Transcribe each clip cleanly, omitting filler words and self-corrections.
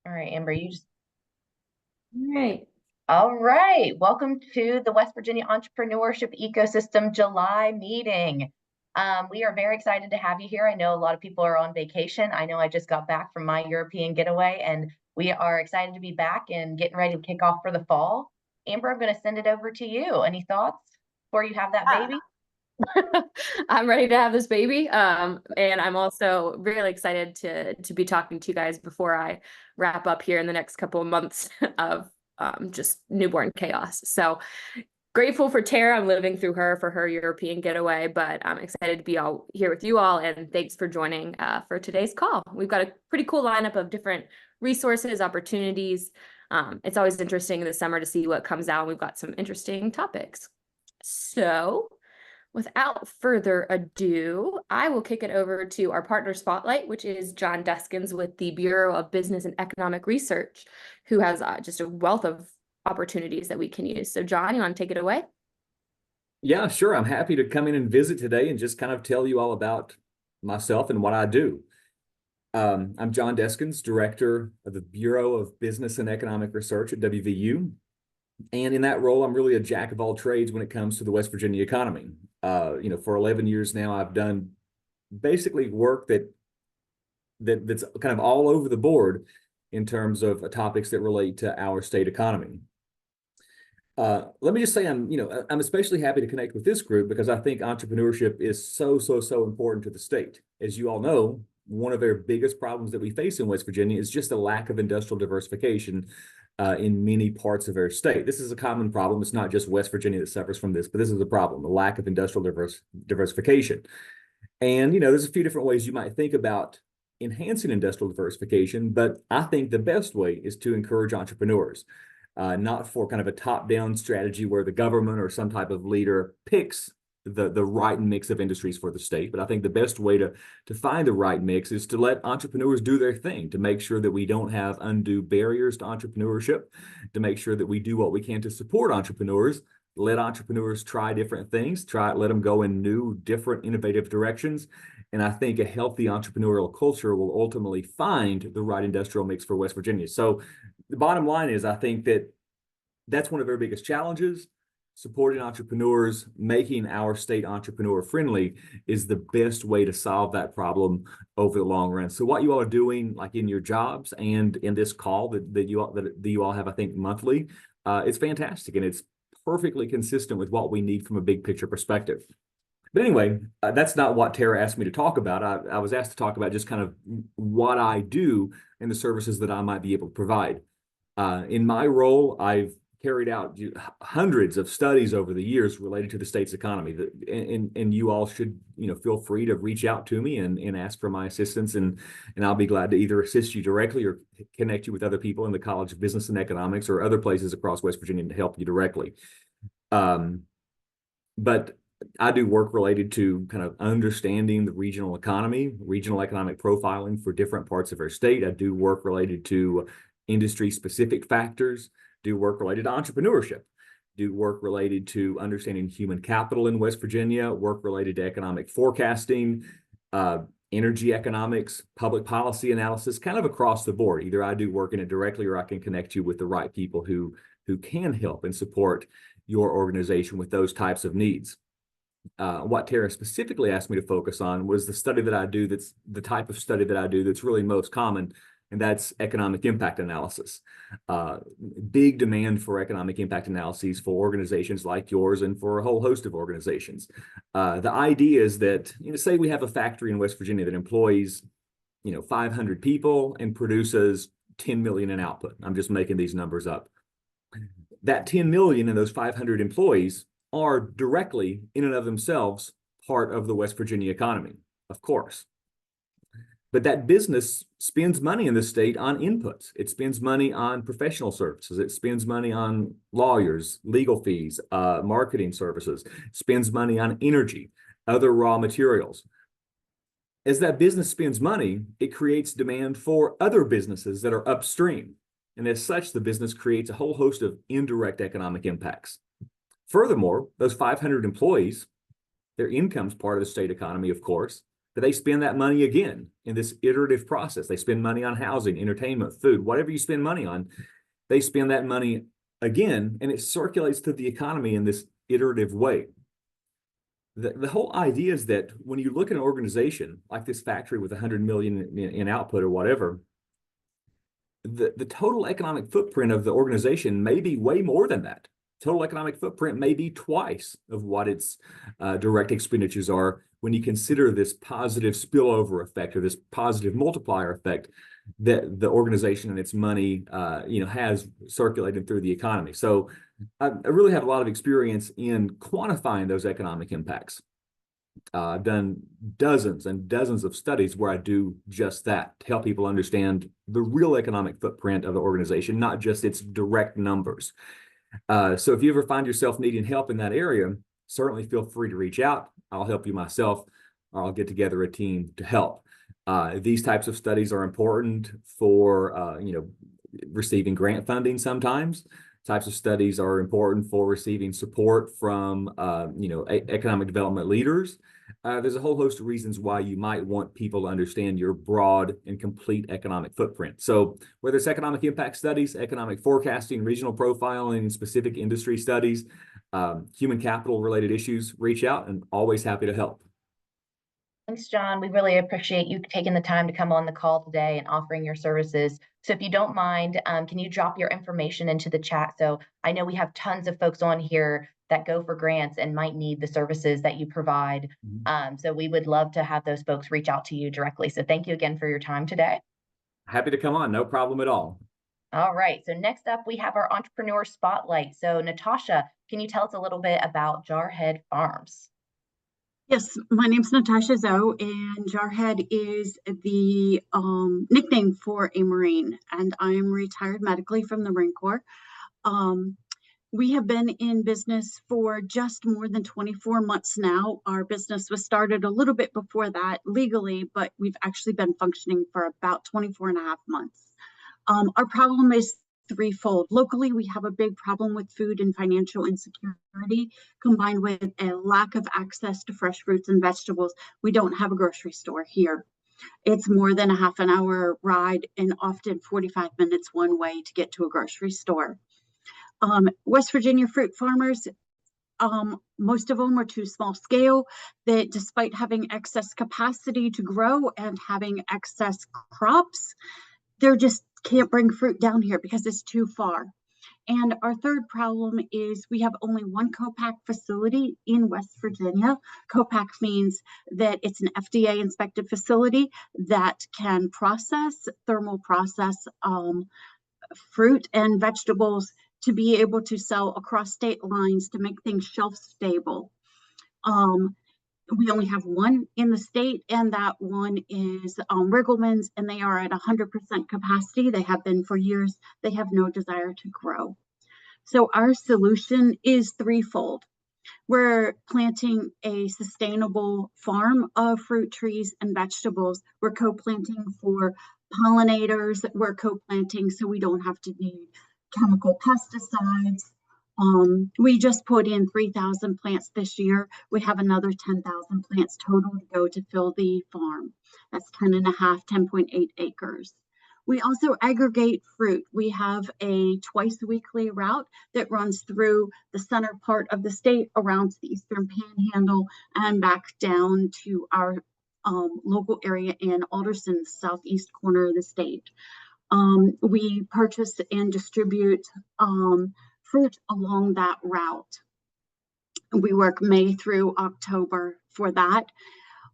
All right, Amber, you just. All right. All right. Welcome to the West Virginia Entrepreneurship Ecosystem July meeting. We are very excited to have you here. I know a lot of people are on vacation. I know I just got back from my European getaway, and we are excited to be back and getting ready to kick off for the fall. Amber, I'm going to send it over to you. Any thoughts before you have that baby? I'm ready to have this baby. And I'm also really excited to be talking to you guys before I wrap up here in the next couple of months of just newborn chaos. So grateful for Tara. I'm living through her for her European getaway, but I'm excited to be all here with you all. And thanks for joining for today's call. We've got a pretty cool lineup of different resources, opportunities. It's always interesting in the summer to see what comes out. We've got some interesting topics. So without further ado, I will kick it over to our partner spotlight, which is John Deskins with the Bureau of Business and Economic Research, who has just a wealth of opportunities that we can use. So John, you want to take it away? Yeah, sure. I'm happy to come in and visit today and just kind of tell you all about myself and what I do. I'm John Deskins, Director of the Bureau of Business and Economic Research at WVU. And in that role, I'm really a jack of all trades when it comes to the West Virginia economy. For 11 years now, I've done basically work that's kind of all over the board in terms of topics that relate to our state economy. Let me just say I'm especially happy to connect with this group because I think entrepreneurship is so important to the state. As you all know, one of their biggest problems that we face in West Virginia is just a lack of industrial diversification in many parts of our state. This is a common problem. It's not just West Virginia that suffers from this, but this is a problem, the lack of industrial diversification. And, there's a few different ways you might think about enhancing industrial diversification, but I think the best way is to encourage entrepreneurs. Not for kind of a top-down strategy where the government or some type of leader picks the right mix of industries for the state. But I think the best way to find the right mix is to let entrepreneurs do their thing, to make sure that we don't have undue barriers to entrepreneurship, to make sure that we do what we can to support entrepreneurs, let entrepreneurs try different things, let them go in new, different, innovative directions. And I think a healthy entrepreneurial culture will ultimately find the right industrial mix for West Virginia. So the bottom line is I think that's one of our biggest challenges. Supporting entrepreneurs, making our state entrepreneur friendly is the best way to solve that problem over the long run. So what you all are doing, like in your jobs and in this call that you all have, I think, monthly, it's fantastic. And it's perfectly consistent with what we need from a big picture perspective. But anyway, that's not what Tara asked me to talk about. I was asked to talk about just kind of what I do and the services that I might be able to provide. In my role, I've carried out hundreds of studies over the years related to the state's economy. And you all should, feel free to reach out to me and ask for my assistance. And I'll be glad to either assist you directly or connect you with other people in the College of Business and Economics or other places across West Virginia to help you directly. But I do work related to kind of understanding the regional economy, regional economic profiling for different parts of our state. I do work related to industry-specific factors, do work related to entrepreneurship, do work related to understanding human capital in West Virginia, work related to economic forecasting, energy economics, public policy analysis, kind of across the board. Either I do work in it directly or I can connect you with the right people who can help and support your organization with those types of needs. What Tara specifically asked me to focus on was the study that I do that's the type of study that I do that's really most common, and that's economic impact analysis. Big demand for economic impact analyses for organizations like yours and for a whole host of organizations. The idea is that, say we have a factory in West Virginia that employs, 500 people and produces 10 million in output. I'm just making these numbers up. That 10 million and those 500 employees are directly, in and of themselves, part of the West Virginia economy, of course. But that business spends money in the state on inputs. It spends money on professional services. It spends money on lawyers, legal fees, marketing services. It spends money on energy, other raw materials. As that business spends money, it creates demand for other businesses that are upstream. And as such, the business creates a whole host of indirect economic impacts. Furthermore, those 500 employees, their income's part of the state economy, of course. but they spend that money again in this iterative process. They spend money on housing, entertainment, food, whatever you spend money on, they spend that money again, and it circulates through the economy in this iterative way. The whole idea is that when you look at an organization like this factory with 100 million in output or whatever, the total economic footprint of the organization may be way more than that. Total economic footprint may be twice of what its direct expenditures are when you consider this positive spillover effect or this positive multiplier effect that the organization and its money has circulated through the economy. So I really have a lot of experience in quantifying those economic impacts. I've done dozens and dozens of studies where I do just that to help people understand the real economic footprint of the organization, not just its direct numbers. So if you ever find yourself needing help in that area, certainly feel free to reach out. I'll help you myself, or I'll get together a team to help. These types of studies are important for receiving grant funding sometimes. Types of studies are important for receiving support from economic development leaders. There's a whole host of reasons why you might want people to understand your broad and complete economic footprint. So whether it's economic impact studies, economic forecasting, regional profiling, specific industry studies, human capital related issues, reach out, and always happy to help. Thanks, John. We really appreciate you taking the time to come on the call today and offering your services. So if you don't mind, can you drop your information into the chat? So I know we have tons of folks on here that go for grants and might need the services that you provide. So we would love to have those folks reach out to you directly. So thank you again for your time today. Happy to come on, no problem at all. All right, so next up we have our entrepreneur spotlight. So Natasha, can you tell us a little bit about Jarhead Farms? Yes, my name's Natasha Zoe, and Jarhead is the nickname for a Marine, and I am retired medically from the Marine Corps. We have been in business for just more than 24 months now. Our business was started a little bit before that legally, but we've actually been functioning for about 24 and a half months. Our problem is threefold. Locally, we have a big problem with food and financial insecurity, combined with a lack of access to fresh fruits and vegetables. We don't have a grocery store here. It's more than a half an hour ride and often 45 minutes one way to get to a grocery store. West Virginia fruit farmers, most of them are too small scale, that despite having excess capacity to grow and having excess crops, they're just can't bring fruit down here because it's too far. And our third problem is we have only one co-pack facility in West Virginia. Co-pack means that it's an FDA inspected facility that can thermal process fruit and vegetables to be able to sell across state lines to make things shelf stable. We only have one in the state, and that one is Riggleman's, and they are at 100% capacity. They have been for years. They have no desire to grow. So our solution is threefold. We're planting a sustainable farm of fruit trees and vegetables. We're co-planting for pollinators. We're co-planting so we don't have to need chemical pesticides. We just put in 3,000 plants this year. We have another 10,000 plants total to go to fill the farm. That's 10.8 acres. We also aggregate fruit. We have a twice weekly route that runs through the center part of the state around the Eastern Panhandle and back down to our local area in Alderson, the southeast corner of the state. We purchase and distribute fruit along that route. We work May through October for that.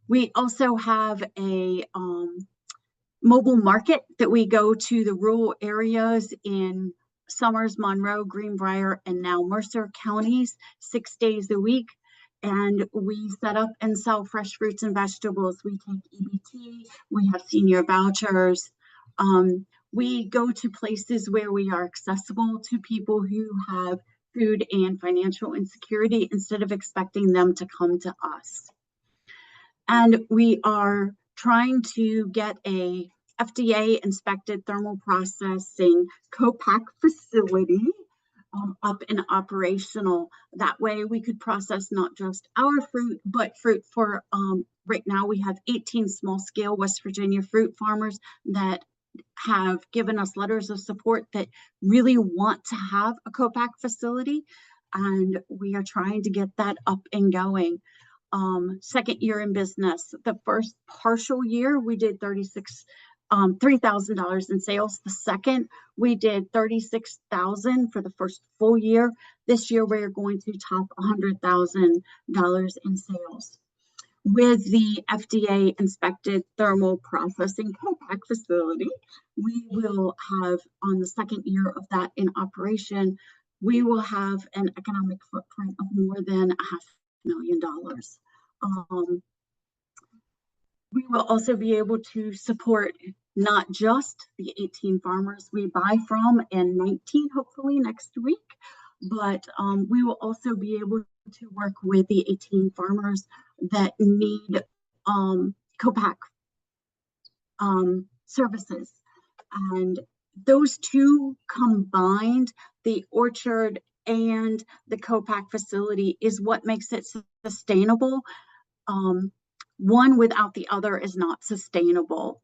We also have a mobile market that we go to the rural areas in Summers, Monroe, Greenbrier, and now Mercer counties 6 days a week. And we set up and sell fresh fruits and vegetables. We take EBT, we have senior vouchers. We go to places where we are accessible to people who have food and financial insecurity instead of expecting them to come to us. And we are trying to get a FDA inspected thermal processing co-pack facility up and operational. That way we could process not just our fruit, but fruit for, right now we have 18 small scale West Virginia fruit farmers that have given us letters of support that really want to have a co-pack facility. And we are trying to get that up and going. Second year in business, the first partial year we did $3,000 in sales. The second, we did 36,000 for the first full year. This year, we're going to top $100,000 in sales. With the FDA inspected thermal processing co-pack facility, we will have, on the second year of that in operation, we will have an economic footprint of more than $500,000. We will also be able to support not just the 18 farmers we buy from and 19 hopefully next week, but we will also be able to work with the 18 farmers that need co-pack services. And those two combined, the orchard and the co-pack facility, is what makes it sustainable. One without the other is not sustainable.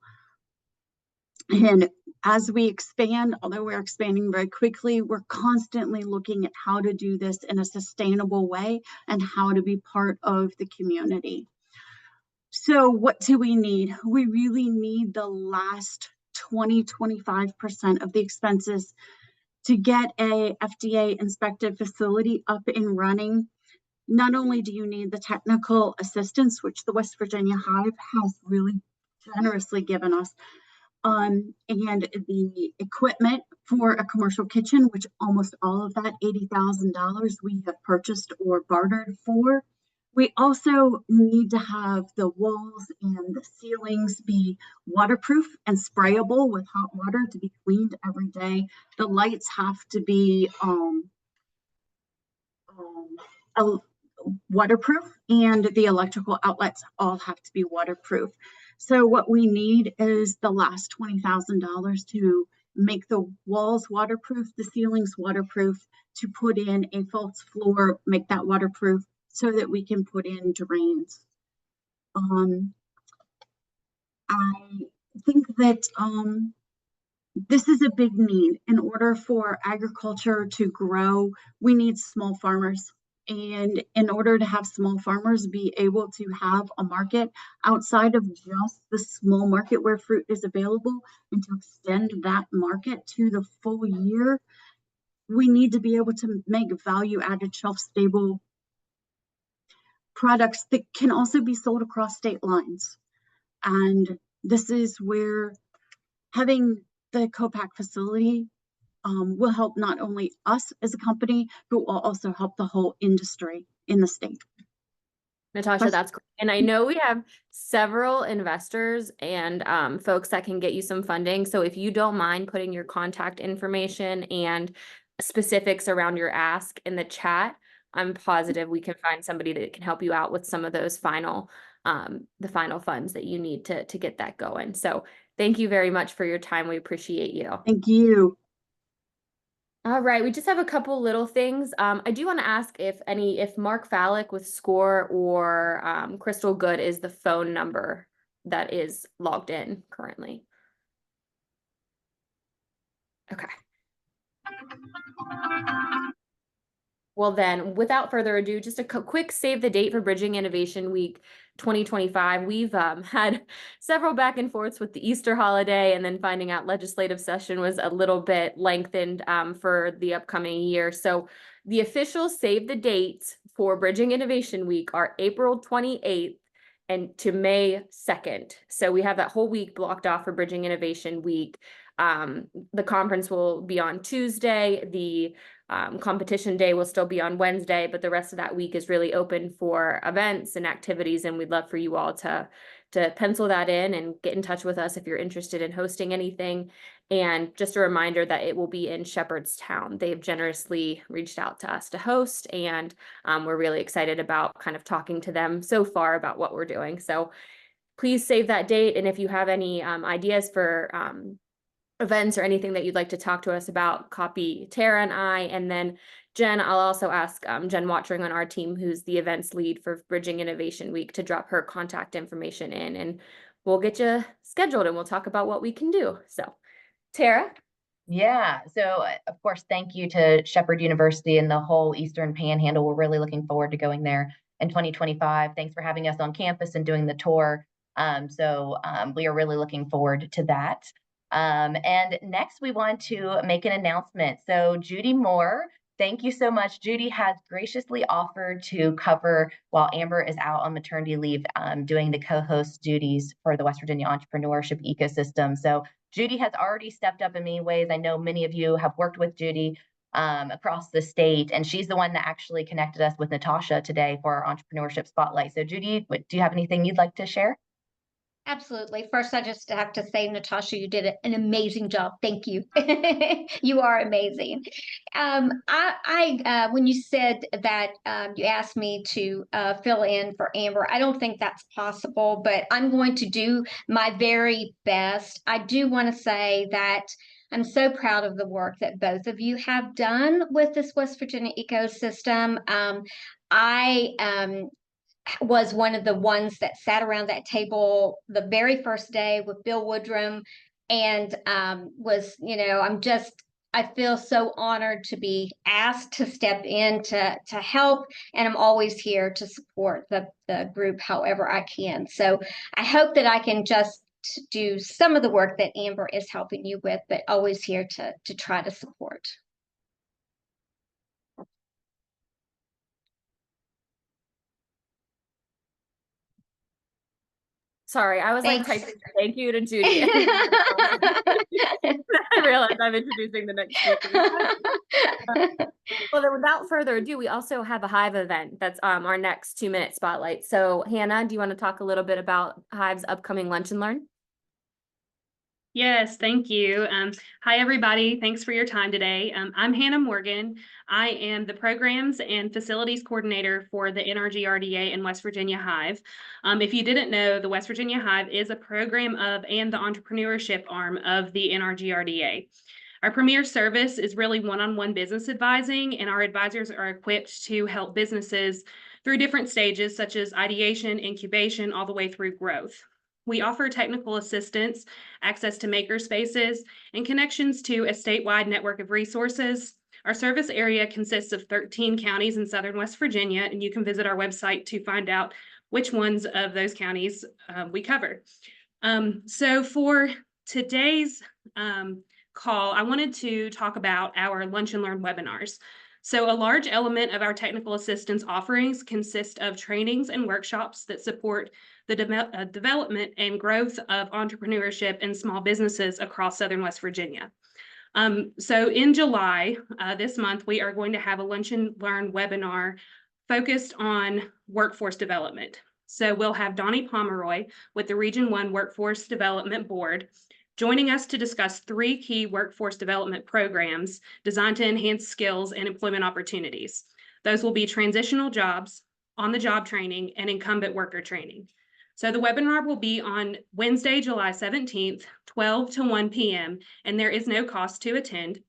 And as we expand, although we're expanding very quickly, we're constantly looking at how to do this in a sustainable way and how to be part of the community. So what do we need? We really need the last 20-25% of the expenses to get a FDA inspected facility up and running. Not only do you need the technical assistance, which the West Virginia Hive has really generously given us, and the equipment for a commercial kitchen, which almost all of that, $80,000, we have purchased or bartered for. We also need to have the walls and the ceilings be waterproof and sprayable with hot water to be cleaned every day. The lights have to be waterproof, and the electrical outlets all have to be waterproof. So what we need is the last $20,000 to make the walls waterproof, the ceilings waterproof, to put in a false floor, make that waterproof, so that we can put in drains. I think that this is a big need. In order for agriculture to grow, we need small farmers. And in order to have small farmers be able to have a market outside of just the small market where fruit is available, and to extend that market to the full year, we need to be able to make value-added, shelf-stable products that can also be sold across state lines. And this is where having the co-pack facility will help not only us as a company, but will also help the whole industry in the state. Natasha, that's great. And I know we have several investors and folks that can get you some funding. So if you don't mind putting your contact information and specifics around your ask in the chat, I'm positive we can find somebody that can help you out with some of those final, the final funds that you need to get that going. So thank you very much for your time. We appreciate you. Thank you. All right, we just have a couple little things. I do want to ask if Mark Fallick with SCORE or Crystal Good is the phone number that is logged in currently. Okay. Well then, without further ado, just a quick save the date for Bridging Innovation Week 2025. We've had several back and forths with the Easter holiday, and then finding out legislative session was a little bit lengthened for the upcoming year. So the official save the dates for Bridging Innovation Week are April 28th and to May 2nd. So we have that whole week blocked off for Bridging Innovation Week. The conference will be on Tuesday. The competition day will still be on Wednesday, but the rest of that week is really open for events and activities, and we'd love for you all to pencil that in and get in touch with us if you're interested in hosting anything. And just a reminder that it will be in Shepherdstown. They've generously reached out to us to host, and we're really excited about kind of talking to them so far about what we're doing. So please save that date, and if you have any ideas for events or anything that you'd like to talk to us about, copy Tara and I. And then Jen, I'll also ask Jen Watchering on our team, who's the events lead for Bridging Innovation Week, to drop her contact information in, and we'll get you scheduled and we'll talk about what we can do. So, Tara? Yeah, so of course, thank you to Shepherd University and the whole Eastern Panhandle. We're really looking forward to going there in 2025. Thanks for having us on campus and doing the tour. We are really looking forward to that. And next, we want to make an announcement. So Judy Moore, thank you so much. Judy has graciously offered to cover while Amber is out on maternity leave, doing the co-host duties for the West Virginia entrepreneurship ecosystem. So Judy has already stepped up in many ways. I know many of you have worked with Judy across the state, and she's the one that actually connected us with Natasha today for our entrepreneurship spotlight. So Judy, do you have anything you'd like to share? Absolutely. First, I just have to say, Natasha, you did an amazing job. Thank you. You are amazing. When you said that you asked me to fill in for Amber, I don't think that's possible, but I'm going to do my very best. I do want to say that I'm so proud of the work that both of you have done with this West Virginia ecosystem. I was one of the ones that sat around that table the very first day with Bill Woodrum, and I feel so honored to be asked to step in to help, and I'm always here to support the group however I can. So I hope that I can just do some of the work that Amber is helping you with, but always here to try to support. Sorry, I was like Thanks. typing thank you to Judy. I realized I'm introducing the next speaker. Well, then without further ado, we also have a Hive event. That's our next 2-minute spotlight. So Hannah, do you want to talk a little bit about Hive's upcoming Lunch and Learn? Yes, thank you. Hi, everybody. Thanks for your time today. I'm Hannah Morgan. I am the Programs and Facilities Coordinator for the NRGRDA and West Virginia Hive. If you didn't know, the West Virginia Hive is a program of and the entrepreneurship arm of the NRGRDA. Our premier service is really one-on-one business advising, and our advisors are equipped to help businesses through different stages, such as ideation, incubation, all the way through growth. We offer technical assistance, access to maker spaces, and connections to a statewide network of resources. Our service area consists of 13 counties in southern West Virginia, and you can visit our website to find out which ones of those counties we cover. So for today's call, I wanted to talk about our Lunch and Learn webinars. So a large element of our technical assistance offerings consist of trainings and workshops that support the development and growth of entrepreneurship and small businesses across southern West Virginia. So in July, this month, we are going to have a Lunch and Learn webinar focused on workforce development. So we'll have Donnie Pomeroy with the Region 1 Workforce Development Board joining us to discuss 3 key workforce development programs designed to enhance skills and employment opportunities. Those will be transitional jobs, on-the-job training, and incumbent worker training. So the webinar will be on Wednesday, July 17th, 12 to 1 p.m., and there is no cost to attend.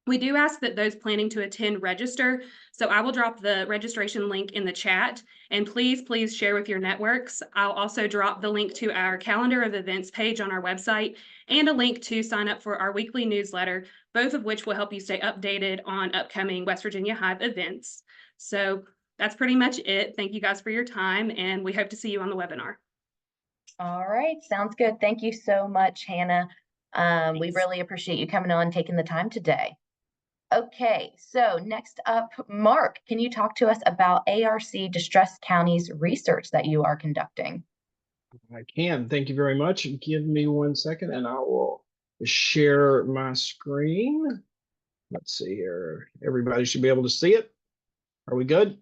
We do ask that those planning to attend register, so I will drop the registration link in the chat, and please share with your networks. I'll also drop the link to our calendar of events page on our website and a link to sign up for our weekly newsletter, both of which will help you stay updated on upcoming West Virginia Hive events. So that's pretty much it. Thank you guys for your time, and we hope to see you on the webinar. All right, sounds good. Thank you so much, Hannah. We really appreciate you coming on, taking the time today. Okay, so next up, Mark, can you talk to us about ARC Distressed Counties research that you are conducting? I can. Thank you very much. Give me 1 second and I will share my screen. Let's see here. Everybody should be able to see it. Are we good?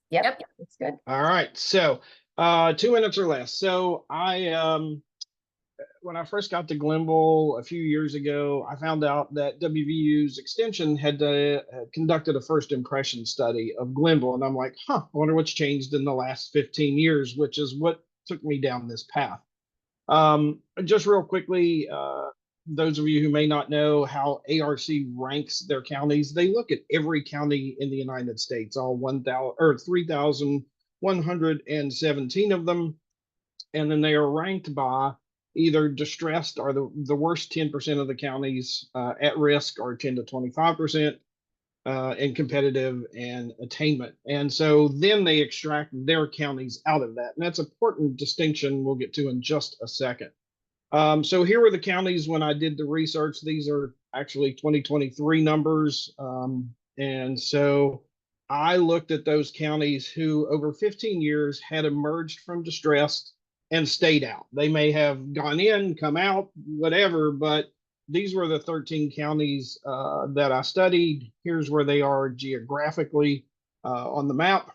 Yep, it's good. All right. So 2 minutes or less. So when I first got to Glenville a few years ago, I found out that WVU's extension had conducted a first impression study of Glenville. And I'm like, I wonder what's changed in the last 15 years, which is what took me down this path. Just real quickly, those of you who may not know how ARC ranks their counties, they look at every county in the United States, all 1,000 or 3,117 of them, and then they are ranked by either distressed or the worst 10% of the counties, at risk or 10 to 25%, and competitive and attainment. And so then they extract their counties out of that. And that's an important distinction we'll get to in just a second. So here were the counties when I did the research. These are actually 2023 numbers. And so I looked at those counties who over 15 years had emerged from distress and stayed out. They may have gone in, come out, whatever, but these were the 13 counties that I studied. Here's where they are geographically on the map.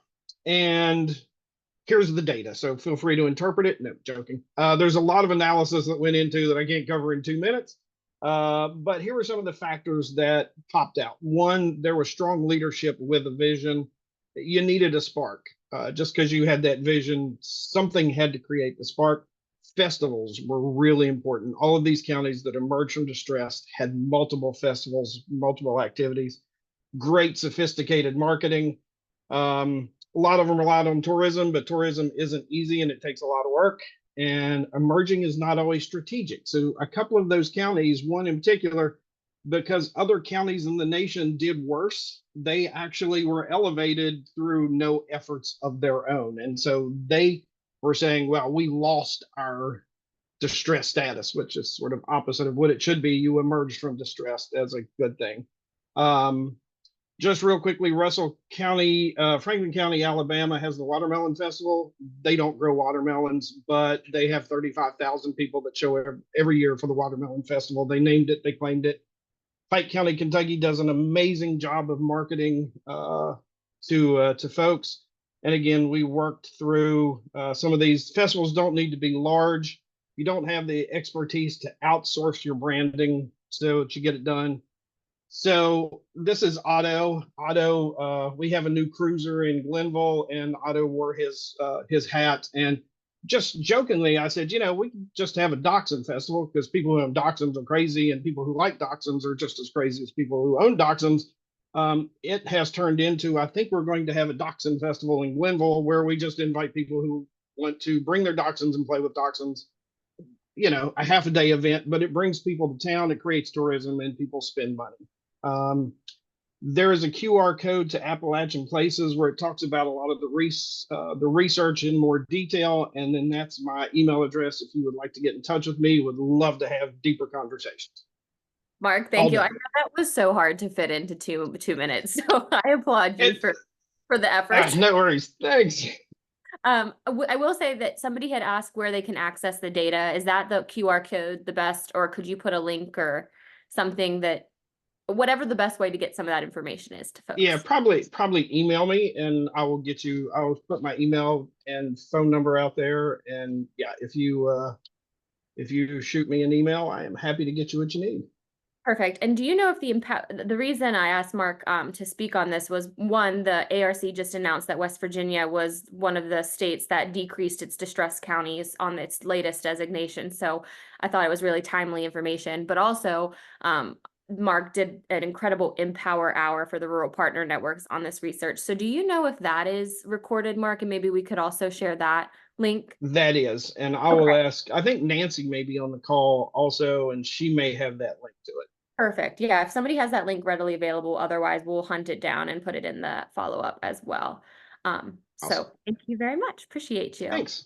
And here's the data. So feel free to interpret it. No, joking. There's a lot of analysis that went into that I can't cover in 2 minutes. But here are some of the factors that popped out. One, there was strong leadership with a vision. You needed a spark. Just because you had that vision, something had to create the spark. Festivals were really important. All of these counties that emerged from distress had multiple festivals, multiple activities, great sophisticated marketing. A lot of them relied on tourism, but tourism isn't easy and it takes a lot of work. And emerging is not always strategic. So a couple of those counties, one in particular, because other counties in the nation did worse, they actually were elevated through no efforts of their own. And so they were saying, well, we lost our distress status, which is sort of opposite of what it should be. You emerged from distress as a good thing. Just real quickly, Russell County, Franklin County, Alabama has the Watermelon Festival. They don't grow watermelons, but they have 35,000 people that show every year for the Watermelon Festival. They named it, they claimed it. Pike County, Kentucky does an amazing job of marketing to folks. And again, we worked through some of these festivals don't need to be large. You don't have the expertise to outsource your branding so that you get it done. So this is Otto. Otto, we have a new cruiser in Glenville, and Otto wore his hat. And just jokingly, I said, you know, we can just have a dachshund festival because people who have dachshunds are crazy, and people who like dachshunds are just as crazy as people who own dachshunds. It has turned into, I think we're going to have a dachshund festival in Glenville where we just invite people who want to bring their dachshunds and play with dachshunds. You know, a half a day event, but it brings people to town, it creates tourism, and people spend money. There is a QR code to Appalachian Places where it talks about a lot of the research in more detail, and then that's my email address if you would like to get in touch with me. Would love to have deeper conversations. Mark, thank you. I know that was so hard to fit into two minutes, so I applaud you for the effort. No worries. Thanks. I will say that somebody had asked where they can access the data. Is that the QR code the best, or could you put a link or something that, whatever the best way to get some of that information is to folks? Yeah, probably email me and I will get you, I'll put my email and phone number out there. And yeah, if you shoot me an email, I am happy to get you what you need. Perfect. And do you know if the reason I asked Mark to speak on this was, one, the ARC just announced that West Virginia was one of the states that decreased its distressed counties on its latest designation. So I thought it was really timely information, but also Mark did an incredible Empower Hour for the Rural Partner Networks on this research. So do you know if that is recorded, Mark? And maybe we could also share that link. That is, and I will ask, I think Nancy may be on the call also, and she may have that link to it. Perfect. Yeah, if somebody has that link readily available, otherwise we'll hunt it down and put it in the follow-up as well. Awesome. So thank you very much. Appreciate you. Thanks.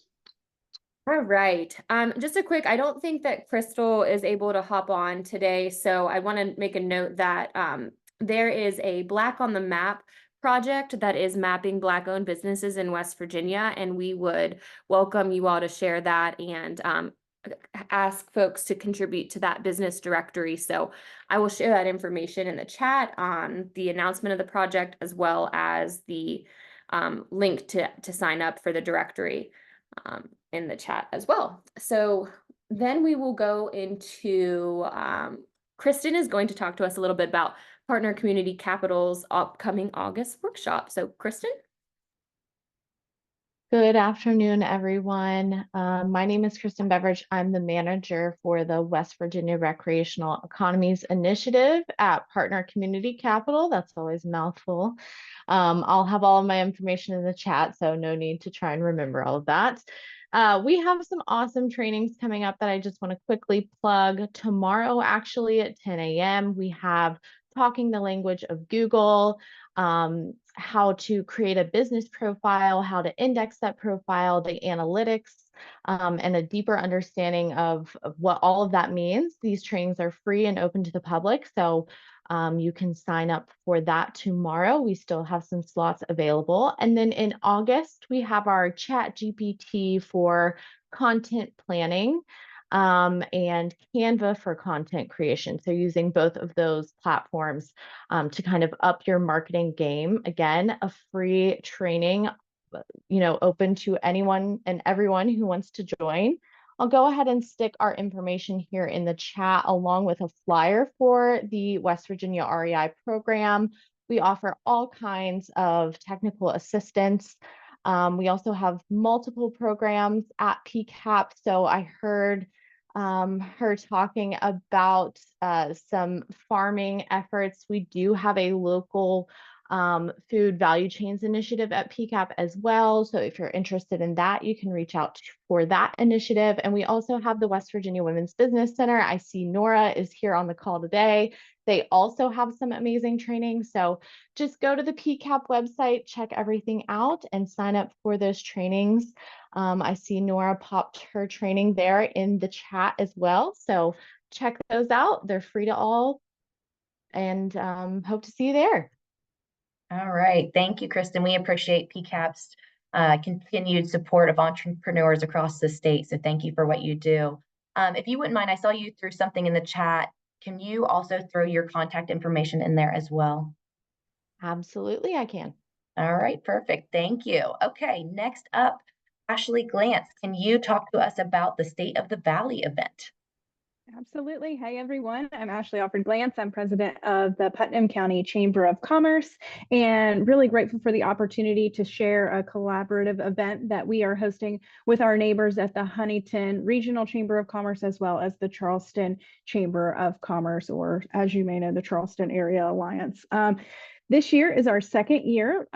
All right. Just a quick, I don't think that Crystal is able to hop on today, so I want to make a note that there is a Black on the Map project that is mapping Black-owned businesses in West Virginia, and we would welcome you all to share that and ask folks to contribute to that business directory. So I will share that information in the chat on the announcement of the project, as well as the link to sign up for the directory in the chat as well. So then we will go into, Kristen is going to talk to us a little bit about Partner Community Capital's upcoming August workshop. So Kristen? Good afternoon, everyone. My name is Kristen Beveridge. I'm the manager for the West Virginia Recreational Economies Initiative at Partner Community Capital. That's always a mouthful. I'll have all of my information in the chat, so no need to try and remember all of that. We have some awesome trainings coming up that I just want to quickly plug. Tomorrow, actually, at 10 a.m., we have Talking the Language of Google, how to create a business profile, how to index that profile, the analytics, and a deeper understanding of what all of that means. These trainings are free and open to the public, so you can sign up for that tomorrow. We still have some slots available. And then in August, we have our Chat GPT for content planning, and Canva for content creation. So using both of those platforms to kind of up your marketing game. Again, a free training, open to anyone and everyone who wants to join. I'll go ahead and stick our information here in the chat along with a flyer for the West Virginia REI program. We offer all kinds of technical assistance. We also have multiple programs at PCAP. So I heard her talking about some farming efforts. We do have a local food value chains initiative at PCAP as well. So if you're interested in that, you can reach out for that initiative. And we also have the West Virginia Women's Business Center. I see Nora is here on the call today. They also have some amazing training. So just go to the PCAP website, check everything out, and sign up for those trainings. I see Nora popped her training there in the chat as well. So check those out. They're free to all, and hope to see you there. All right. Thank you, Kristen. We appreciate PCAP's continued support of entrepreneurs across the state. So thank you for what you do. If you wouldn't mind, I saw you threw something in the chat. Can you also throw your contact information in there as well? Absolutely, I can. All right, perfect. Thank you. Okay, next up, Ashley Glantz. Can you talk to us about the State of the Valley event? Absolutely. Hi, everyone. I'm Ashley Alford Glantz. I'm president of the Putnam County Chamber of Commerce, and really grateful for the opportunity to share a collaborative event that we are hosting with our neighbors at the Huntington Regional Chamber of Commerce, as well as the Charleston Chamber of Commerce, or as you may know, the Charleston Area Alliance. This year is our second year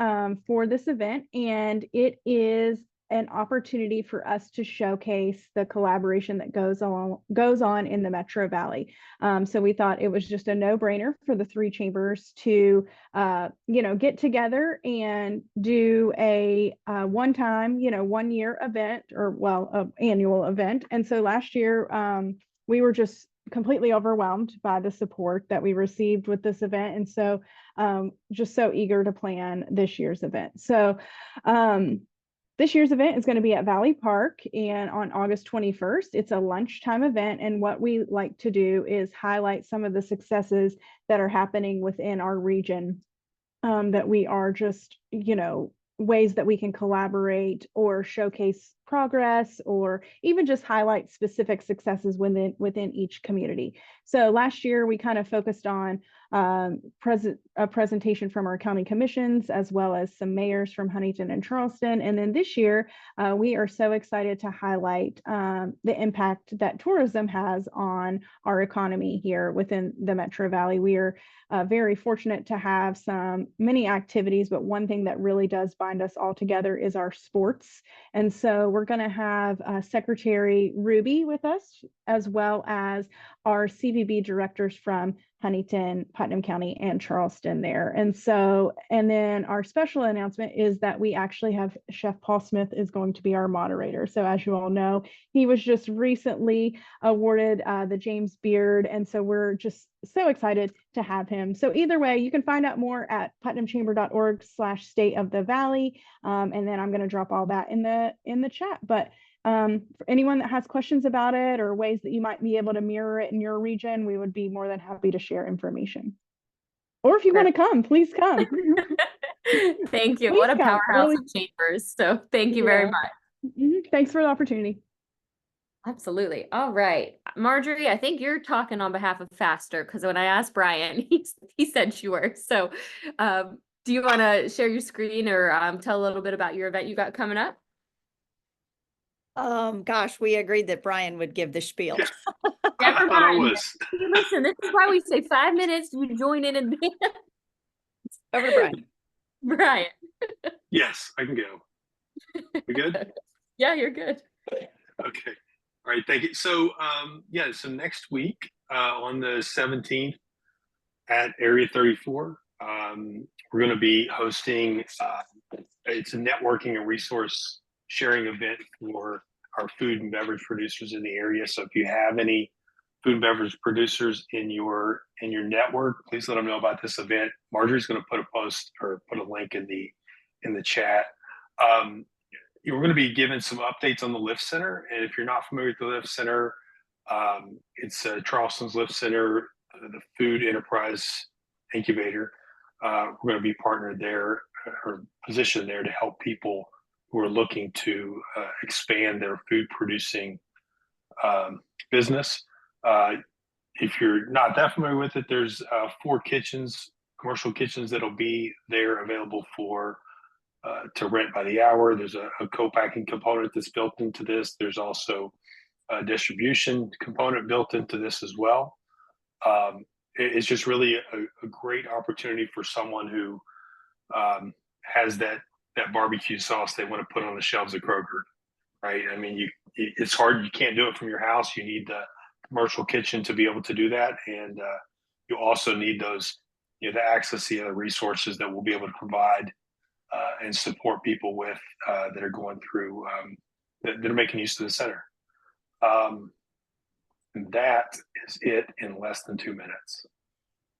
for this event, and it is an opportunity for us to showcase the collaboration that goes on in the Metro Valley. So we thought it was just a no-brainer for the three chambers to get together and do a one-time 1-year event, or annual event. And so last year we were just completely overwhelmed by the support that we received with this event, and so just so eager to plan this year's event. So this year's event is going to be at Valley Park, and on August 21st, it's a lunchtime event. And what we like to do is highlight some of the successes that are happening within our region, that we are just, ways that we can collaborate or showcase progress, or even just highlight specific successes within each community. So last year we kind of focused on a presentation from our county commissions, as well as some mayors from Huntington and Charleston. And then this year we are so excited to highlight the impact that tourism has on our economy here within the Metro Valley. We are very fortunate to have many activities, but one thing that really does bind us all together is our sports. And so we're going to have Secretary Ruby with us, as well as our CVB directors from Huntington, Putnam County, and Charleston there. And then our special announcement is that we actually have Chef Paul Smith is going to be our moderator. So as you all know, he was just recently awarded the James Beard. And so we're just so excited to have him. So either way, you can find out more at putnamchamber.org/State of the Valley. And then I'm going to drop all that in the chat. But for anyone that has questions about it, or ways that you might be able to mirror it in your region, we would be more than happy to share information. Or if you want to come, please come. Thank you. Please what a come. powerhouse Really, of chambers. So thank you very much. Thanks for the opportunity. Absolutely. All right. Marjorie, I think you're talking on behalf of Faster, because when I asked Brian, he said sure. So do you want to share your screen, or tell a little bit about your event you got coming up? Gosh, we agreed that Brian would give the spiel. Yes. Never I thought I mind. was. Hey, listen, this is why we say 5 minutes. You join in advance. Over to Brian. Brian. Yes, I can go. We good? Yeah, you're good. Okay. All right. Thank you. So, yeah, so next week on the 17th at Area 34, we're going to be hosting, it's a networking and resource sharing event for our food and beverage producers in the area. So if you have any food and beverage producers in your network, please let them know about this event. Marjorie's going to put a post or put a link in the chat. We're going to be giving some updates on the Lift Center. And if you're not familiar with the Lift Center, it's Charleston's Lift Center, the Food Enterprise Incubator. We're going to be partnered there or positioned there to help people who are looking to expand their food producing business. If you're not that familiar with it, there's 4 kitchens, commercial kitchens that'll be there available for to rent by the hour. There's a co-packing component that's built into this. There's also a distribution component built into this as well. It's just really a great opportunity for someone who has that barbecue sauce they want to put on the shelves at Kroger, right? I mean, it's hard. You can't do it from your house. You need the commercial kitchen to be able to do that. And you also need those, the access to the other resources that we'll be able to provide and support people with that are going through, that are making use of the center. And that is it in less than 2 minutes.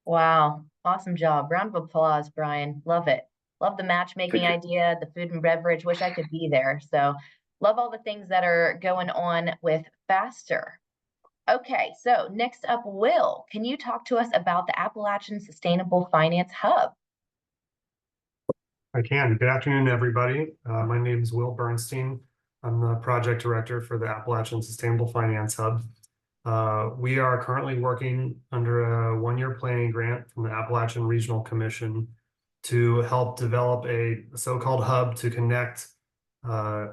Wow. Awesome job. Round of applause, Brian. Love it. Love the matchmaking idea, the food and beverage. Wish I could be there. So love all the things that are going on with Faster. Okay, so next up, Will, can you talk to us about the Appalachian Sustainable Finance Hub? I can. Good afternoon, everybody. My name is Will Bernstein. I'm the project director for the Appalachian Sustainable Finance Hub. We are currently working under a 1-year planning grant from the Appalachian Regional Commission to help develop a so-called hub to connect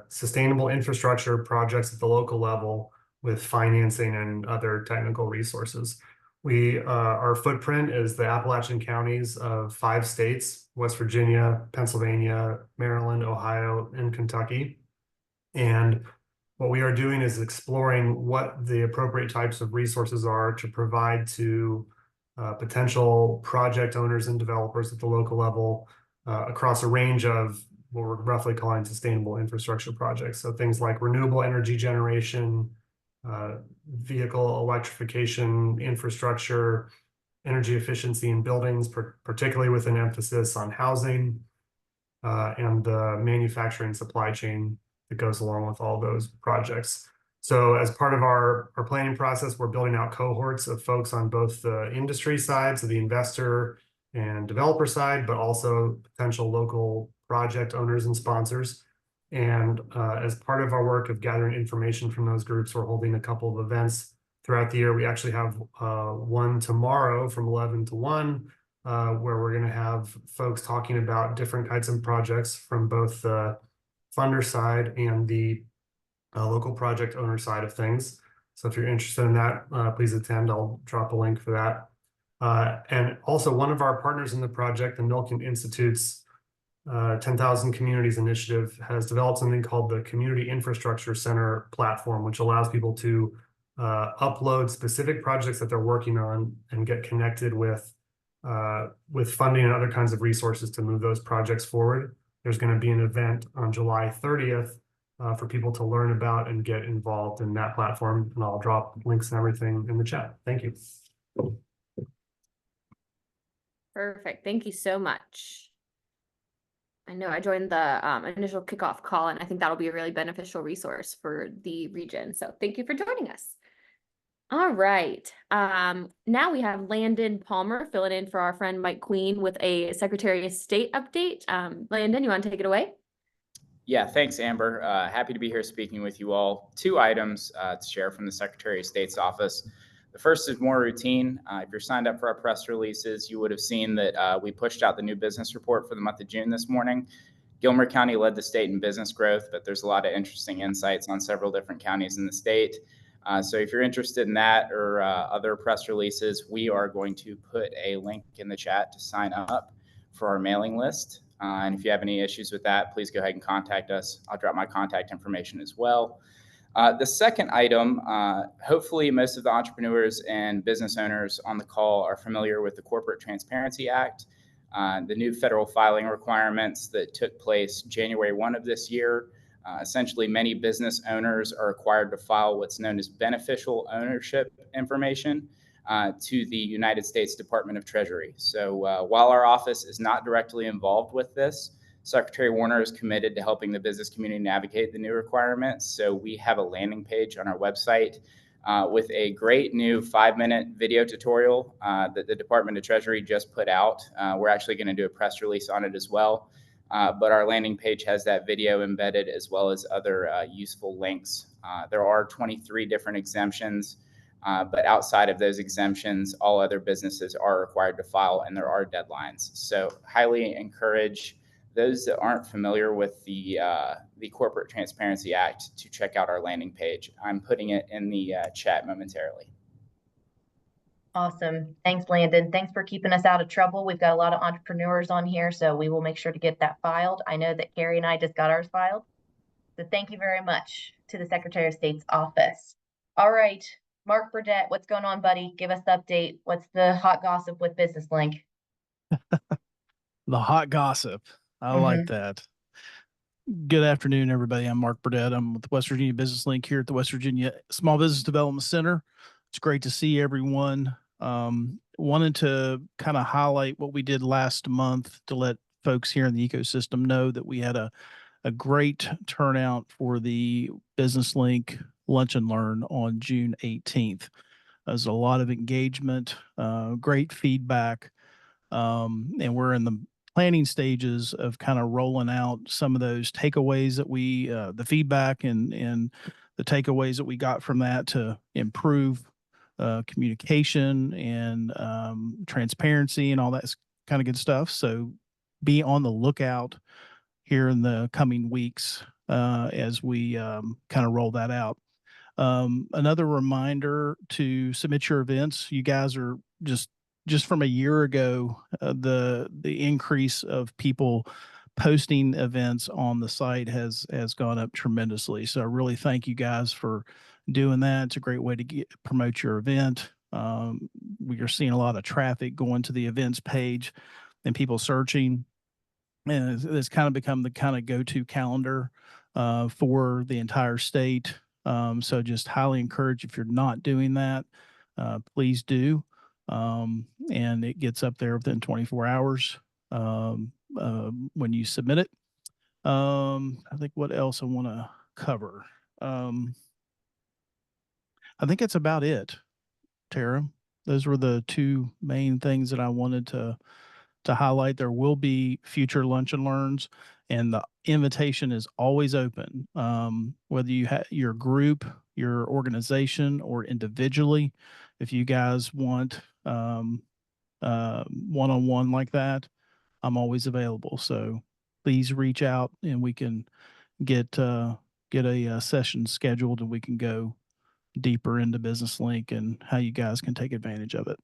sustainable infrastructure projects at the local level with financing and other technical resources. Our footprint is the Appalachian counties of 5 states: West Virginia, Pennsylvania, Maryland, Ohio, and Kentucky. And what we are doing is exploring what the appropriate types of resources are to provide to potential project owners and developers at the local level across a range of what we're roughly calling sustainable infrastructure projects. So things like renewable energy generation, vehicle electrification infrastructure, energy efficiency in buildings, particularly with an emphasis on housing, and the manufacturing supply chain that goes along with all those projects. So as part of our planning process, we're building out cohorts of folks on both the industry side, so the investor and developer side, but also potential local project owners and sponsors. And as part of our work of gathering information from those groups, we're holding a couple of events throughout the year. We actually have one tomorrow from 11 to 1, where we're going to have folks talking about different kinds of projects from both the funder side and the local project owner side of things. So if you're interested in that, please attend. I'll drop a link for that. And also one of our partners in the project, the Milken Institute's 10,000 Communities Initiative, has developed something called the Community Infrastructure Center platform, which allows people to upload specific projects that they're working on and get connected with funding and other kinds of resources to move those projects forward. There's going to be an event on July 30th for people to learn about and get involved in that platform. And I'll drop links and everything in the chat. Thank you. Perfect. Thank you so much. I know I joined the initial kickoff call, and I think that'll be a really beneficial resource for the region. So thank you for joining us. All right. Now we have Landon Palmer filling in for our friend Mike Queen with a Secretary of State update. Landon, you want to take it away? Yeah, thanks, Amber. Happy to be here speaking with you all. 2 items to share from the Secretary of State's office. The first is more routine. If you're signed up for our press releases, you would have seen that we pushed out the new business report for the month of June this morning. Gilmer County led the state in business growth, but there's a lot of interesting insights on several different counties in the state. So if you're interested in that or other press releases, we are going to put a link in the chat to sign up for our mailing list. And if you have any issues with that, please go ahead and contact us. I'll drop my contact information as well. The second item, hopefully most of the entrepreneurs and business owners on the call are familiar with the Corporate Transparency Act, the new federal filing requirements that took place January 1 of this year. Essentially, many business owners are required to file what's known as beneficial ownership information to the United States Department of Treasury. So while our office is not directly involved with this, Secretary Warner is committed to helping the business community navigate the new requirements. So we have a landing page on our website with a great new 5-minute video tutorial that the Department of Treasury just put out. We're actually going to do a press release on it as well. But our landing page has that video embedded as well as other useful links. There are 23 different exemptions, but outside of those exemptions, all other businesses are required to file and there are deadlines. So highly encourage those that aren't familiar with the Corporate Transparency Act to check out our landing page. I'm putting it in the chat momentarily. Awesome. Thanks, Landon. Thanks for keeping us out of trouble. We've got a lot of entrepreneurs on here, so we will make sure to get that filed. I know that Carrie and I just got ours filed. So thank you very much to the Secretary of State's office. All right, Mark Burdett, what's going on, buddy? Give us the update. What's the hot gossip with Business Link? The hot gossip. I like that. Good afternoon, everybody. I'm Mark Burdett. I'm with the West Virginia Business Link here at the West Virginia Small Business Development Center. It's great to see everyone. Wanted to kind of highlight what we did last month to let folks here in the ecosystem know that we had a great turnout for the Business Link Lunch and Learn on June 18th. There's a lot of engagement, great feedback, and we're in the planning stages of kind of rolling out some of those takeaways that we, the feedback and the takeaways that we got from that to improve communication and transparency and all that kind of good stuff. So be on the lookout here in the coming weeks as we kind of roll that out. Another reminder to submit your events. You guys are just from a year ago, the increase of people posting events on the site has gone up tremendously. So I really thank you guys for doing that. It's a great way to promote your event. We are seeing a lot of traffic going to the events page and people searching. And it's kind of become the kind of go-to calendar for the entire state. So just highly encourage, if you're not doing that, please do. And it gets up there within 24 hours when you submit it. I think what else I want to cover. I think that's about it, Tara. Those were the two main things that I wanted to highlight. There will be future lunch and learns, and the invitation is always open. Whether you have your group, your organization, or individually, if you guys want one-on-one like that, I'm always available. So please reach out and we can get a session scheduled and we can go deeper into Business Link and how you guys can take advantage of it.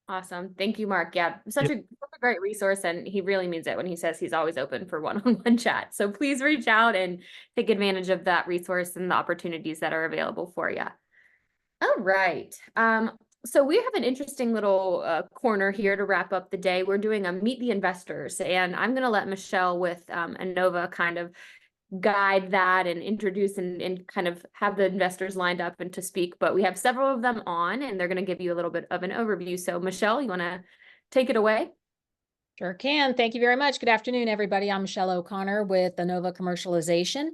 Awesome. Thank you, Mark. Yeah, such a great resource. And he really means it when he says he's always open for one-on-one chat. So please reach out and take advantage of that resource and the opportunities that are available for you. All right. So we have an interesting little corner here to wrap up the day. We're doing a Meet the Investors, and I'm going to let Michelle with Innova kind of guide that and introduce and kind of have the investors lined up and to speak. But we have several of them on, and they're going to give you a little bit of an overview. So Michelle, you want to take it away? Sure can. Thank you very much. Good afternoon, everybody. I'm Michelle O'Connor with Innova Commercialization.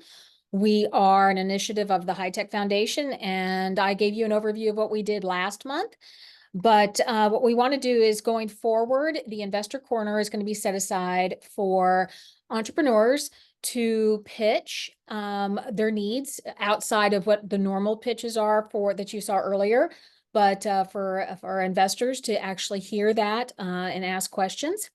We are an initiative of the High Tech Foundation, and I gave you an overview of what we did last month. But what we want to do is going forward, the Investor Corner is going to be set aside for entrepreneurs to pitch their needs outside of what the normal pitches are for that you saw earlier, but for our investors to actually hear that and ask questions.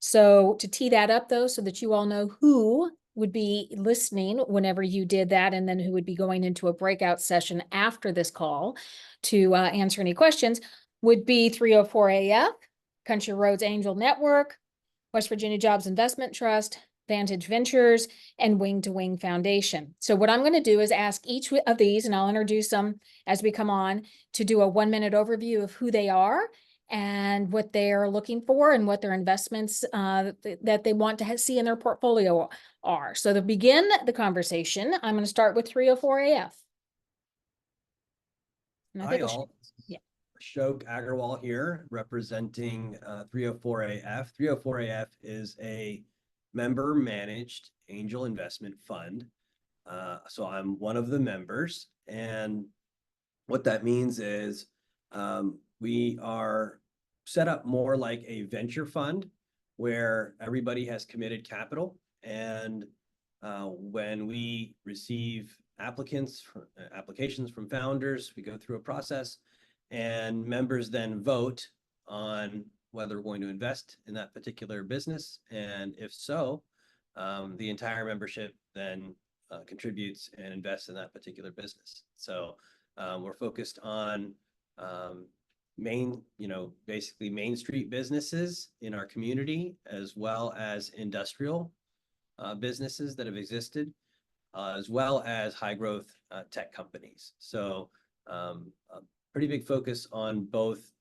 So to tee that up though, so that you all know who would be listening whenever you did that, and then who would be going into a breakout session after this call to answer any questions, would be 304 AF, Country Roads Angel Network, West Virginia Jobs Investment Trust, Vantage Ventures, and Wing to Wing Foundation. So what I'm going to do is ask each of these, and I'll introduce them as we come on, to do a 1-minute overview of who they are and what they're looking for and what their investments that they want to see in their portfolio are. So to begin the conversation, I'm going to start with 304 AF. And Hi all. Yeah. Ashok Agarwal here, representing 304 AF. 304 AF is a member managed angel investment fund. So I'm one of the members, and what that means is we are set up more like a venture fund where everybody has committed capital, and when we receive applications from founders, we go through a process, and members then vote on whether we're going to invest in that particular business, and if so, the entire membership then contributes and invests in that particular business. So we're focused on basically Main Street businesses in our community, as well as industrial businesses that have existed, as well as high growth tech companies. So a pretty big focus on both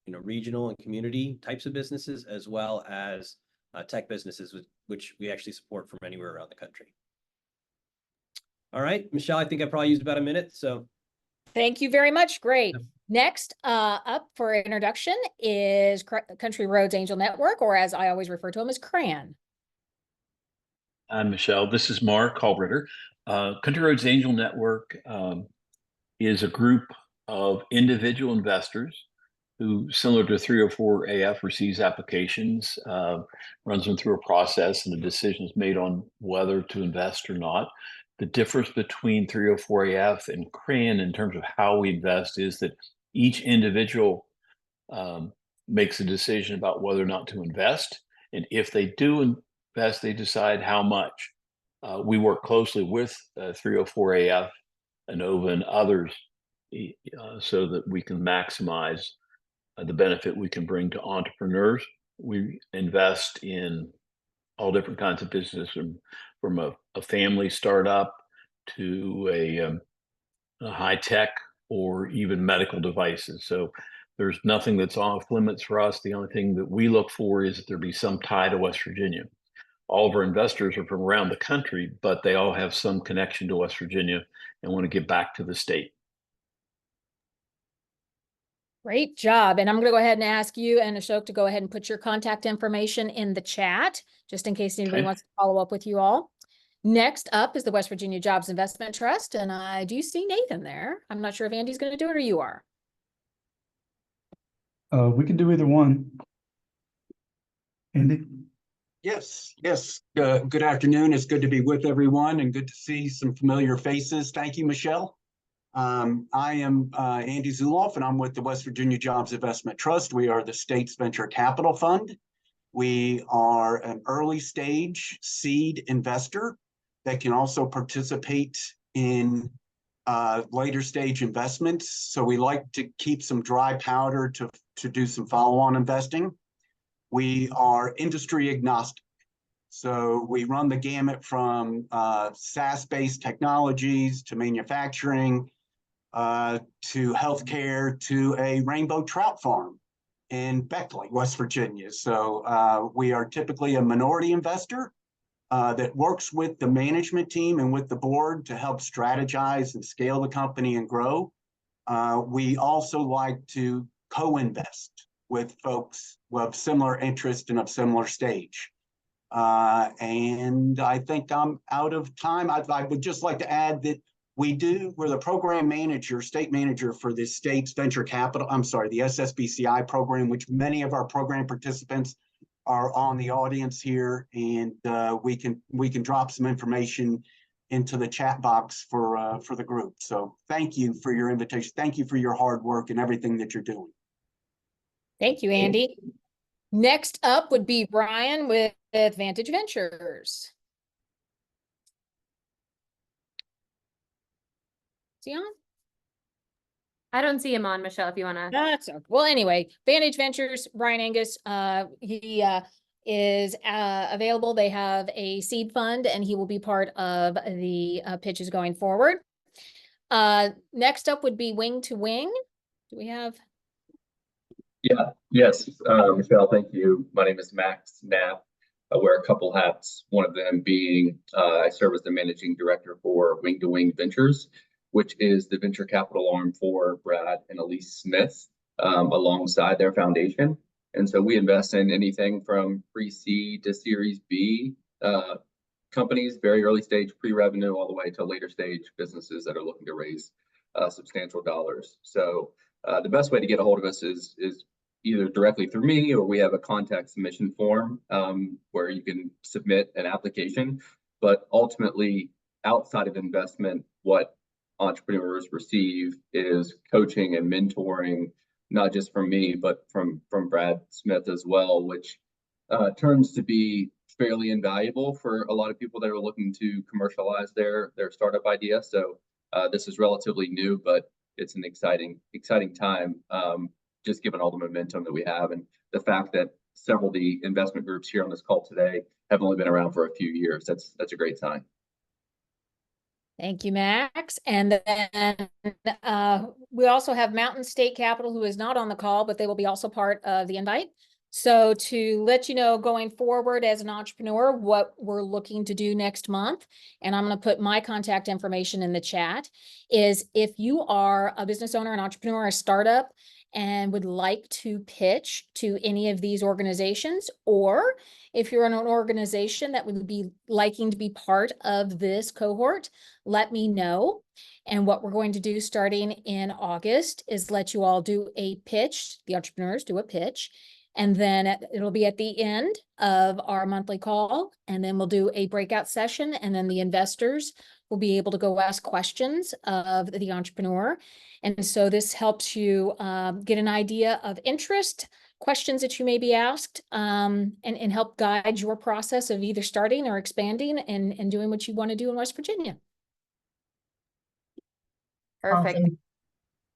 regional and community types of businesses, as well as tech businesses, which we actually support from anywhere around the country. All right, Michelle, I think I probably used about a minute, so. Thank you very much. Great. Next up for introduction is Country Roads Angel Network, or as I always refer to them as CRAN. I'm Michelle. This is Mark Halbritter. Country Roads Angel Network is a group of individual investors who, similar to 304 AF, receives applications, runs them through a process, and the decision is made on whether to invest or not. The difference between 304 AF and CRAN in terms of how we invest is that each individual makes a decision about whether or not to invest. And if they do invest, they decide how much. We work closely with 304 AF, ANOVA, and others so that we can maximize the benefit we can bring to entrepreneurs. We invest in all different kinds of businesses, from a family startup to a high tech or even medical devices. So there's nothing that's off limits for us. The only thing that we look for is that there be some tie to West Virginia. All of our investors are from around the country, but they all have some connection to West Virginia and want to give back to the state. Great job. And I'm going to go ahead and ask you and Ashok to go ahead and put your contact information in the chat, just in case anybody wants to follow up with you all. Next up is the West Virginia Jobs Investment Trust. And I do see Nathan there. I'm not sure if Andy's going to do it or you are. We can do either one. Andy? Yes. Good afternoon. It's good to be with everyone and good to see some familiar faces. Thank you, Michelle. I am Andy Zuloff, and I'm with the West Virginia Jobs Investment Trust. We are the state's venture capital fund. We are an early stage seed investor that can also participate in later stage investments. So we like to keep some dry powder to do some follow-on investing. We are industry agnostic. So we run the gamut from SaaS-based technologies to manufacturing, to healthcare, to a rainbow trout farm in Beckley, West Virginia. So we are typically a minority investor that works with the management team and with the board to help strategize and scale the company and grow. We also like to co-invest with folks who have similar interest and of similar stage. And I think I'm out of time. I would just like to add that we're the program manager, state manager for the state's venture capital, the SSBCI program, which many of our program participants are on the audience here, and we can drop some information into the chat box for the group. So thank you for your invitation. Thank you for your hard work and everything that you're doing. Thank you, Andy. Next up would be Brian with Vantage Ventures. Is he on? I don't see him on, Michelle, if you want to. That's okay. Well, anyway, Vantage Ventures, Brian Angus, he is available. They have a seed fund and he will be part of the pitches going forward. Next up would be Wing to Wing. Do we have? Yes, Michelle, thank you. My name is Max Knapp. I wear a couple hats, one of them being I serve as the managing director for Wing to Wing Ventures, which is the venture capital arm for Brad and Elise Smith alongside their foundation. And so we invest in anything from pre-seed to Series B companies, very early stage pre-revenue, all the way to later stage businesses that are looking to raise substantial dollars. So the best way to get a hold of us is either directly through me, or we have a contact submission form where you can submit an application. But ultimately, outside of investment, what entrepreneurs receive is coaching and mentoring, not just from me, but from Brad Smith as well, which turns to be fairly invaluable for a lot of people that are looking to commercialize their startup idea. So this is relatively new, but it's an exciting time, just given all the momentum that we have and the fact that several of the investment groups here on this call today have only been around for a few years. That's a great sign. Thank you, Max. And then we also have Mountain State Capital, who is not on the call, but they will be also part of the invite. So to let you know, going forward as an entrepreneur, what we're looking to do next month, and I'm going to put my contact information in the chat, is if you are a business owner, an entrepreneur, a startup, and would like to pitch to any of these organizations, or if you're in an organization that would be liking to be part of this cohort, let me know. And what we're going to do starting in August is let you all do a pitch. The entrepreneurs do a pitch. And then it'll be at the end of our monthly call. And then we'll do a breakout session. And then the investors will be able to go ask questions of the entrepreneur. And so this helps you get an idea of interest, questions that you may be asked, and help guide your process of either starting or expanding and doing what you want to do in West Virginia. Perfect. Awesome.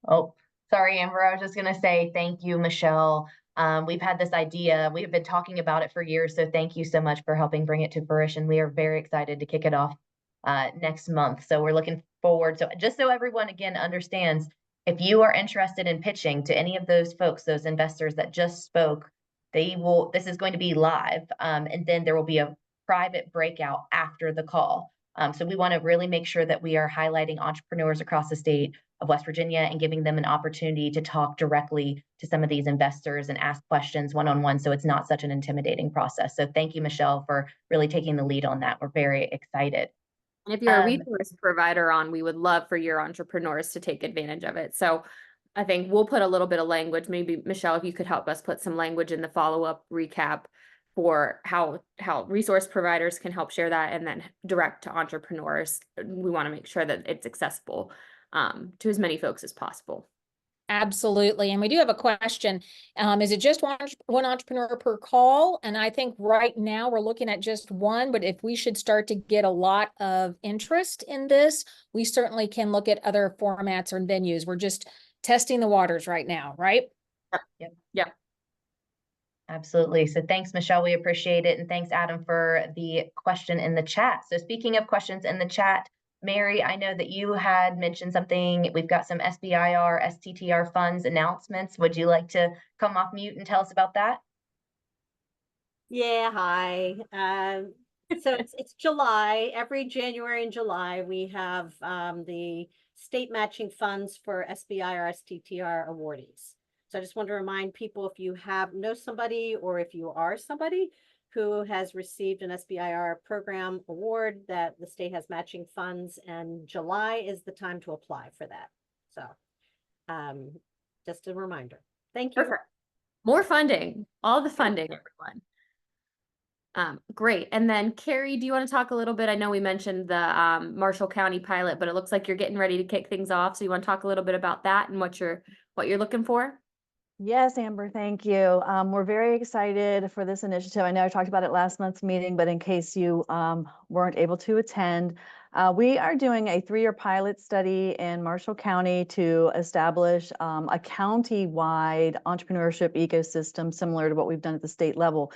Oh, sorry, Amber. I was just going to say thank you, Michelle. We've had this idea. We've been talking about it for years. So thank you so much for helping bring it to fruition. We are very excited to kick it off next month. So we're looking forward. So just so everyone again understands, if you are interested in pitching to any of those folks, those investors that just spoke, this is going to be live. And then there will be a private breakout after the call. So we want to really make sure that we are highlighting entrepreneurs across the state of West Virginia and giving them an opportunity to talk directly to some of these investors and ask questions one-on-one, so it's not such an intimidating process. So thank you, Michelle, for really taking the lead on that. We're very excited. And if you're a resource provider on, we would love for your entrepreneurs to take advantage of it. So I think we'll put a little bit of language. Maybe Michelle, if you could help us put some language in the follow-up recap for how resource providers can help share that, and then direct to entrepreneurs. We want to make sure that it's accessible to as many folks as possible. Absolutely. And we do have a question. Is it just one entrepreneur per call? And I think right now we're looking at just one, but if we should start to get a lot of interest in this, we certainly can look at other formats or venues. We're just testing the waters right now, right? Yep. Absolutely. So thanks, Michelle. We appreciate it. And thanks, Adam, for the question in the chat. So speaking of questions in the chat, Mary, I know that you had mentioned something. We've got some SBIR, STTR funds announcements. Would you like to come off mute and tell us about that? Yeah, hi. So it's July. Every January and July, we have the state matching funds for SBIR, STTR awardees. So I just want to remind people, if you know somebody, or if you are somebody who has received an SBIR program award, that the state has matching funds, and July is the time to apply for that. So just a reminder. Thank you. Perfect. More funding, all the funding, everyone. Great. And then Carrie, do you want to talk a little bit? I know we mentioned the Marshall County pilot, but it looks like you're getting ready to kick things off. So you want to talk a little bit about that and what you're looking for? Yes, Amber, thank you. We're very excited for this initiative. I know I talked about it last month's meeting, but in case you weren't able to attend, we are doing a 3-year pilot study in Marshall County to establish a county-wide entrepreneurship ecosystem similar to what we've done at the state level.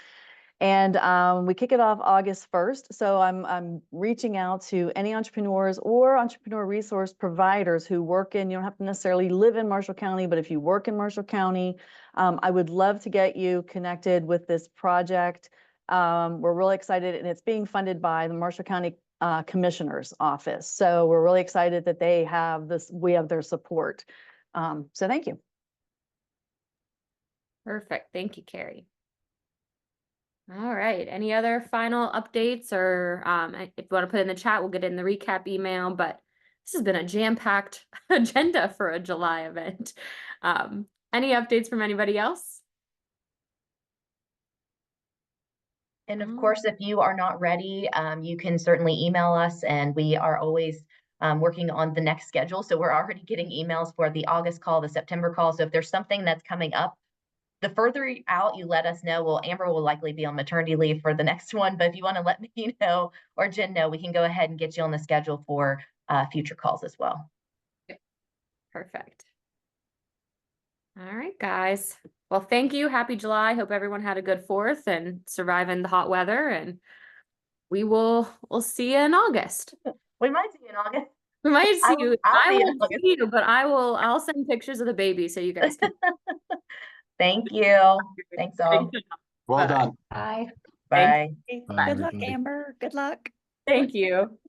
And we kick it off August 1st. So I'm reaching out to any entrepreneurs or entrepreneur resource providers who work in, you don't have to necessarily live in Marshall County, but if you work in Marshall County, I would love to get you connected with this project. We're really excited, and it's being funded by the Marshall County Commissioner's Office. So we're really excited that they have this, we have their support. So thank you. Perfect. Thank you, Carrie. All right. Any other final updates, or if you want to put it in the chat, we'll get it in the recap email, but this has been a jam-packed agenda for a July event. Any updates from anybody else? And of course, if you are not ready, you can certainly email us, and we are always working on the next schedule. So we're already getting emails for the August call, the September call. So if there's something that's coming up, the further out you let us know, well, Amber will likely be on maternity leave for the next one, but if you want to let me know or Jen know, we can go ahead and get you on the schedule for future calls as well. Perfect. All right, guys. Well, thank you. Happy July. Hope everyone had a good 4th and surviving the hot weather, and we'll see you in August. We might see you in August. We might see you. I see won't see you, but I'll send pictures of the baby so you guys can. Thank you. Thanks all. Well done. Bye. Bye. Good Bye, luck, everybody. Amber. Good luck. Thank you.